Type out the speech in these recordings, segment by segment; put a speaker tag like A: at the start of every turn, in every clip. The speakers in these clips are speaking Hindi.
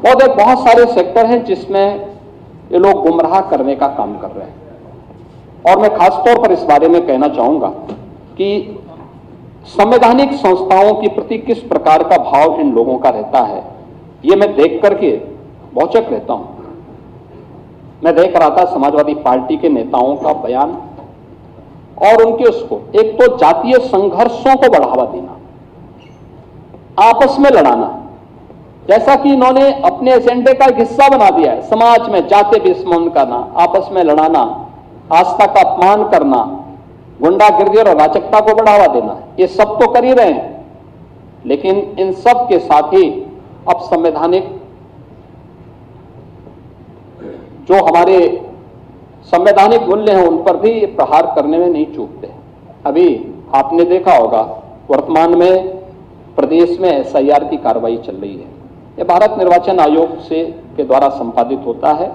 A: बहुत सारे सेक्टर हैं जिसमें ये लोग गुमराह करने का काम कर रहे हैं। और मैं खासतौर पर इस बारे में कहना चाहूंगा कि संवैधानिक संस्थाओं के प्रति किस प्रकार का भाव इन लोगों का रहता है, ये मैं देख करके भौचक रहता हूं। मैं देख रहा था समाजवादी पार्टी के नेताओं का बयान और उनके उसको, एक तो जातीय संघर्षों को बढ़ावा देना, आपस में लड़ाना, जैसा कि इन्होंने अपने एजेंडे का एक हिस्सा बना दिया है। समाज में जाति विस्मरण करना, आपस में लड़ाना, आस्था का अपमान करना, गुंडागिर्दी और अराजकता को बढ़ावा देना, ये सब तो कर ही रहे हैं। लेकिन इन सब के साथ ही अब संवैधानिक जो हमारे संवैधानिक मूल्य हैं उन पर भी प्रहार करने में नहीं चूकते। अभी आपने देखा होगा वर्तमान में प्रदेश में SIR की कार्रवाई चल रही है। ये भारत निर्वाचन आयोग के द्वारा संपादित होता है।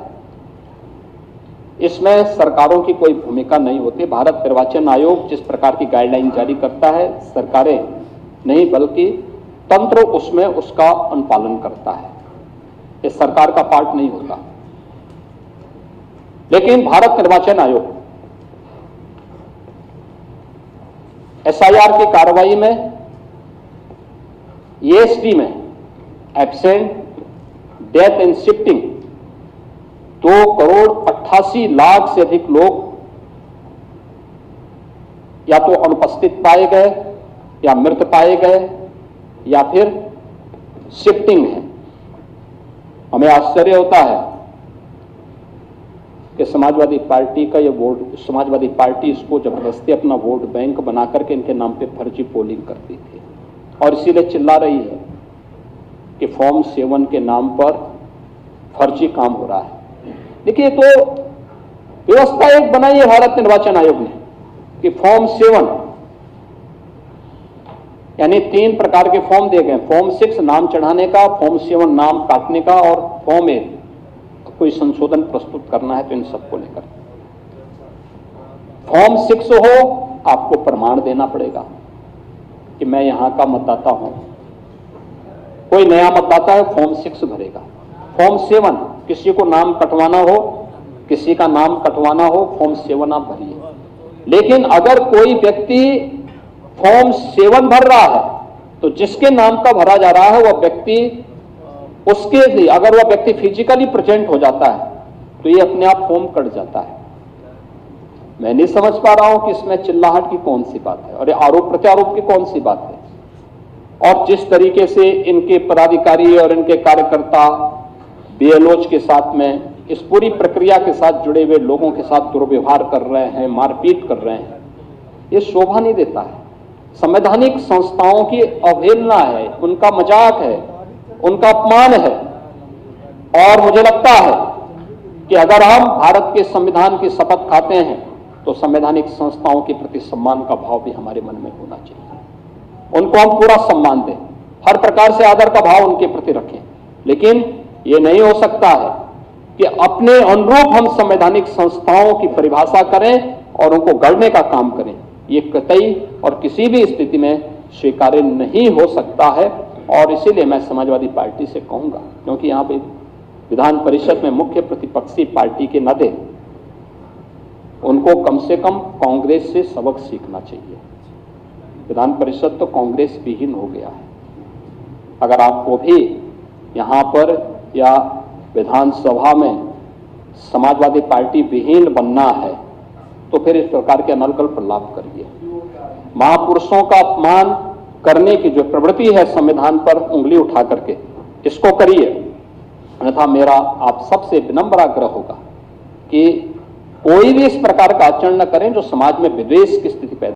A: इसमें सरकारों की कोई भूमिका नहीं होती। भारत निर्वाचन आयोग जिस प्रकार की गाइडलाइन जारी करता है, सरकारें नहीं बल्कि तंत्र उसमें उसका अनुपालन करता है। ये सरकार का पार्ट नहीं होता। लेकिन भारत निर्वाचन आयोग SIR की कार्रवाई में ESD में एब्सेंट, डेथ एंड शिफ्टिंग 2,88,00,000 से अधिक लोग या तो अनुपस्थित पाए गए या मृत पाए गए या फिर शिफ्टिंग है। हमें आश्चर्य होता है कि समाजवादी पार्टी का ये वोट, समाजवादी पार्टी इसको जबरदस्ती अपना वोट बैंक बना करके इनके नाम पे फर्जी पोलिंग करती थी और इसीलिए चिल्ला रही है कि फॉर्म 7 के नाम पर फर्जी काम हो रहा है। देखिए, तो व्यवस्था एक बनाई है भारत निर्वाचन आयोग ने कि फॉर्म 7 यानी 3 प्रकार के फॉर्म दिए गए। फॉर्म 6 नाम चढ़ाने का, फॉर्म 7 नाम काटने का और फॉर्म 8 कोई संशोधन प्रस्तुत करना है तो इन सबको लेकर। फॉर्म 6 हो, आपको प्रमाण देना पड़ेगा कि मैं यहां का मतदाता हूं। कोई नया मतदाता है, फॉर्म 6 भरेगा। फॉर्म 7 किसी को नाम कटवाना हो, किसी का नाम कटवाना हो, फॉर्म 7 आप भरिए। लेकिन अगर कोई व्यक्ति फॉर्म 7 भर रहा है तो जिसके नाम का भरा जा रहा है वह व्यक्ति, उसके लिए अगर वह व्यक्ति फिजिकली प्रेजेंट हो जाता है तो ये अपने आप फॉर्म कट जाता है। मैं नहीं समझ पा रहा हूं कि इसमें चिल्लाहट की कौन सी बात है और आरोप प्रत्यारोप की कौन सी बात है। और जिस तरीके से इनके पदाधिकारी और इनके कार्यकर्ता BLOs के साथ में इस पूरी प्रक्रिया के साथ जुड़े हुए लोगों के साथ दुर्व्यवहार कर रहे हैं, मारपीट कर रहे हैं, ये शोभा नहीं देता है। संवैधानिक संस्थाओं की अवहेलना है, उनका मजाक है, उनका अपमान है। और मुझे लगता है कि अगर हम भारत के संविधान की शपथ खाते हैं तो संवैधानिक संस्थाओं के प्रति सम्मान का भाव भी हमारे मन में होना चाहिए। उनको हम पूरा सम्मान दें, हर प्रकार से आदर का भाव उनके प्रति रखें। लेकिन ये नहीं हो सकता है कि अपने अनुरूप हम संवैधानिक संस्थाओं की परिभाषा करें और उनको गढ़ने का काम करें। ये कतई और किसी भी स्थिति में स्वीकार्य नहीं हो सकता है। और इसीलिए मैं समाजवादी पार्टी से कहूंगा, क्योंकि यहां पे विधान परिषद में मुख्य प्रतिपक्षी पार्टी के नाते उनको कम से कम कांग्रेस से सबक सीखना चाहिए। विधान परिषद तो कांग्रेस विहीन हो गया है। अगर आपको भी यहां पर या विधानसभा में समाजवादी पार्टी विहीन बनना है तो फिर इस प्रकार के अनर्गल प्रलाप करिए। महापुरुषों का अपमान करने की जो प्रवृत्ति है संविधान पर उंगली उठा करके, इसको करिए। अन्यथा मेरा आप सबसे विनम्र आग्रह होगा कि कोई भी इस प्रकार का आचरण न करें जो समाज में विद्वेष की स्थिति